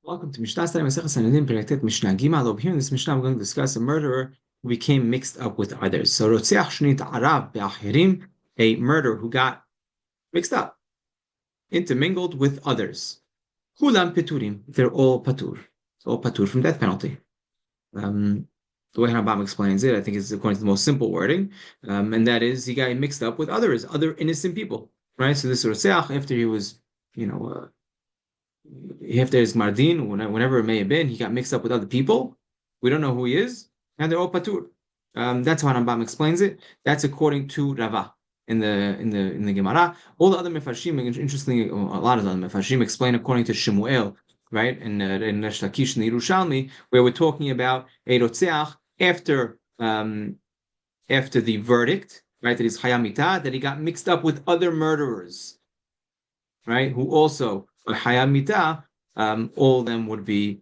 Welcome to Mishna Salem Masechet Sanhedrin Perek Mishnah Gimal. Over here in this Mishnah, we're going to discuss a murderer who became mixed up with others. So Rotzeach Shnei Ta'arav Be'achirim, a murderer who got mixed up, intermingled with others. Kulam Peturim, they're all patur. All patur from death penalty. The way Rambam explains it, I think is according to the most simple wording, and that is he got mixed up with others, other innocent people, right? So this Rotzeach, after he was, after his mardin, whenever it may have been, he got mixed up with other people. We don't know who he is, and they're all patur. That's how Rambam explains it. That's according to Rava in the Gemara. All the other mefarshim, interestingly, a lot of the other mefarshim explain according to Shemuel, right? In Resh Lakish and the Yerushalmi, where we're talking about a rotzeach after the verdict, right? That is hayamita, that he got mixed up with other murderers, right? Who also hayamita, all of them would be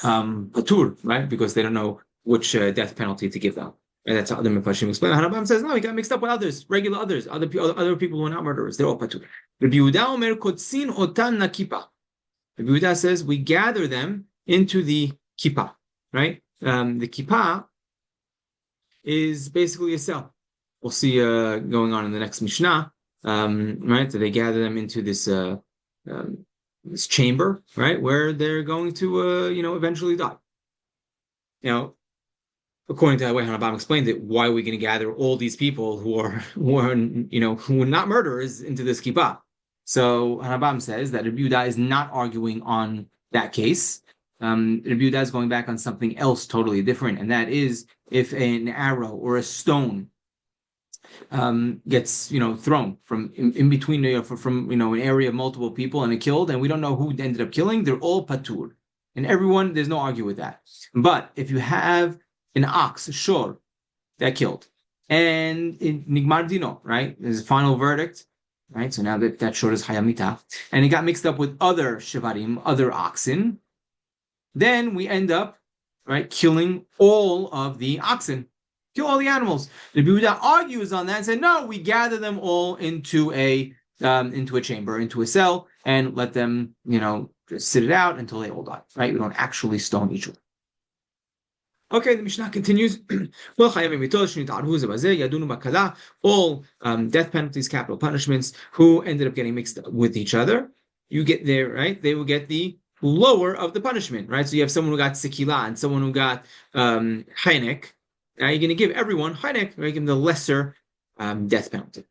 patur, right? Because they don't know which death penalty to give them. And that's how other Mepashim explain. Harabam says, no, he got mixed up with others, regular others, other people who are not murderers. They're all patur. Rabbi Yehuda omer kotsin otan nakipa. Rabbi Yehuda says, we gather them into the kippah, right? The kippah is basically a cell. We'll see going on in the next Mishnah, right? So they gather them into this chamber, right, where they're going to, eventually die. According to the way Hanabam explained it, why are we going to gather all these people who are not murderers into this kippah? So Hanabam says that Rabbi Yehuda is not arguing on that case. Rabbi Yehuda is going back on something else totally different, and that is if an arrow or a stone gets thrown from in between from an area of multiple people and it killed, and we don't know who ended up killing, they're all patur, and everyone, there's no argue with that. But if you have an ox, a shor, that killed, and in nigmar dino, right, there's a final verdict, right? So now that shor is hayamita, and it got mixed up with other shivarim, other oxen, then we end up, right, killing all of the oxen. Kill all the animals. The Yehuda argues on that and said, no, we gather them all into a chamber, into a cell, and let them, just sit it out until they all die. Right? We don't actually stone each other. Okay, the Mishnah continues. All death penalties, capital punishments, who ended up getting mixed up with each other, you get there, right? They will get the lower of the punishment, right? So you have someone who got sikila and someone who got hainek. Now you're going to give everyone hainek, right? Give them the lesser death penalty.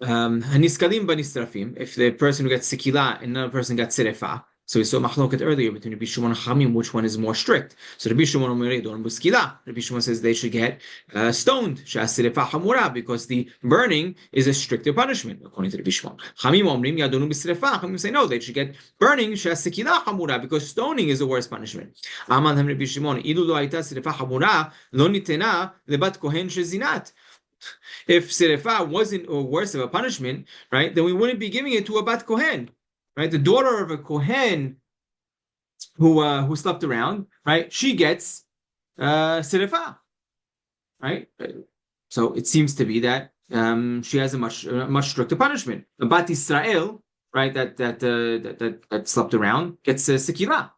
Haniskalim banistrafim. If the person who got sikila and another person got serefa, so we saw machloket earlier between Rabbi Shimon and Chamim, which one is more strict? So Rabbi Shimon Rabbi Shimon says they should get stoned, serefa hamura, because the burning is a stricter punishment according to Rabbi Shimon. Chamim omrim yadonu b'serefa. Chamim say no, they should get burning, sekila hamura, because stoning is the worst punishment. Amal hem Rabbi Shimon ilu lo hayta serefa hamura lo nitena lebat kohen shezinat. If serefa wasn't worse of a punishment, right, then we wouldn't be giving it to a bat kohen. Right, the daughter of a kohen who slept around, right? She gets serefa, right? So it seems to be that she has a much stricter punishment. The bat Israel, right? That slept around gets sekila.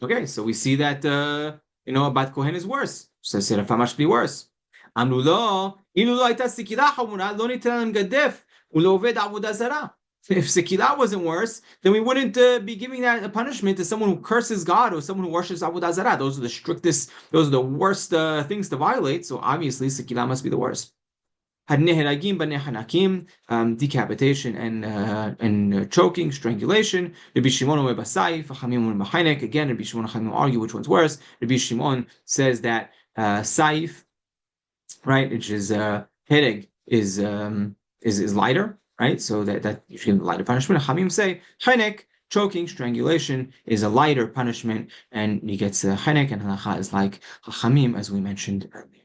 Okay, so we see that a bat kohen is worse. So serefa must be worse. Amru lo, ilu lo hayta sekila hamura lo nitna gadef ulo oved avodah zarah. If Sekila wasn't worse, then we wouldn't be giving that a punishment to someone who curses God or someone who worships Avodah Zarah. Those are the strictest, those are the worst things to violate. So obviously, Sekila must be the worst. Decapitation and choking, strangulation. Rabbi Shimon Basayif, Chamim Machainek. Again, Rabbi Shimon and Chamim argue which one's worse. Rabbi Shimon says that Saif, right, which is Hereg, is lighter. Right, so that you should give a lighter punishment. Chamim say hainek, choking, strangulation is a lighter punishment, and he gets hainek, and halacha is like chamim, as we mentioned earlier.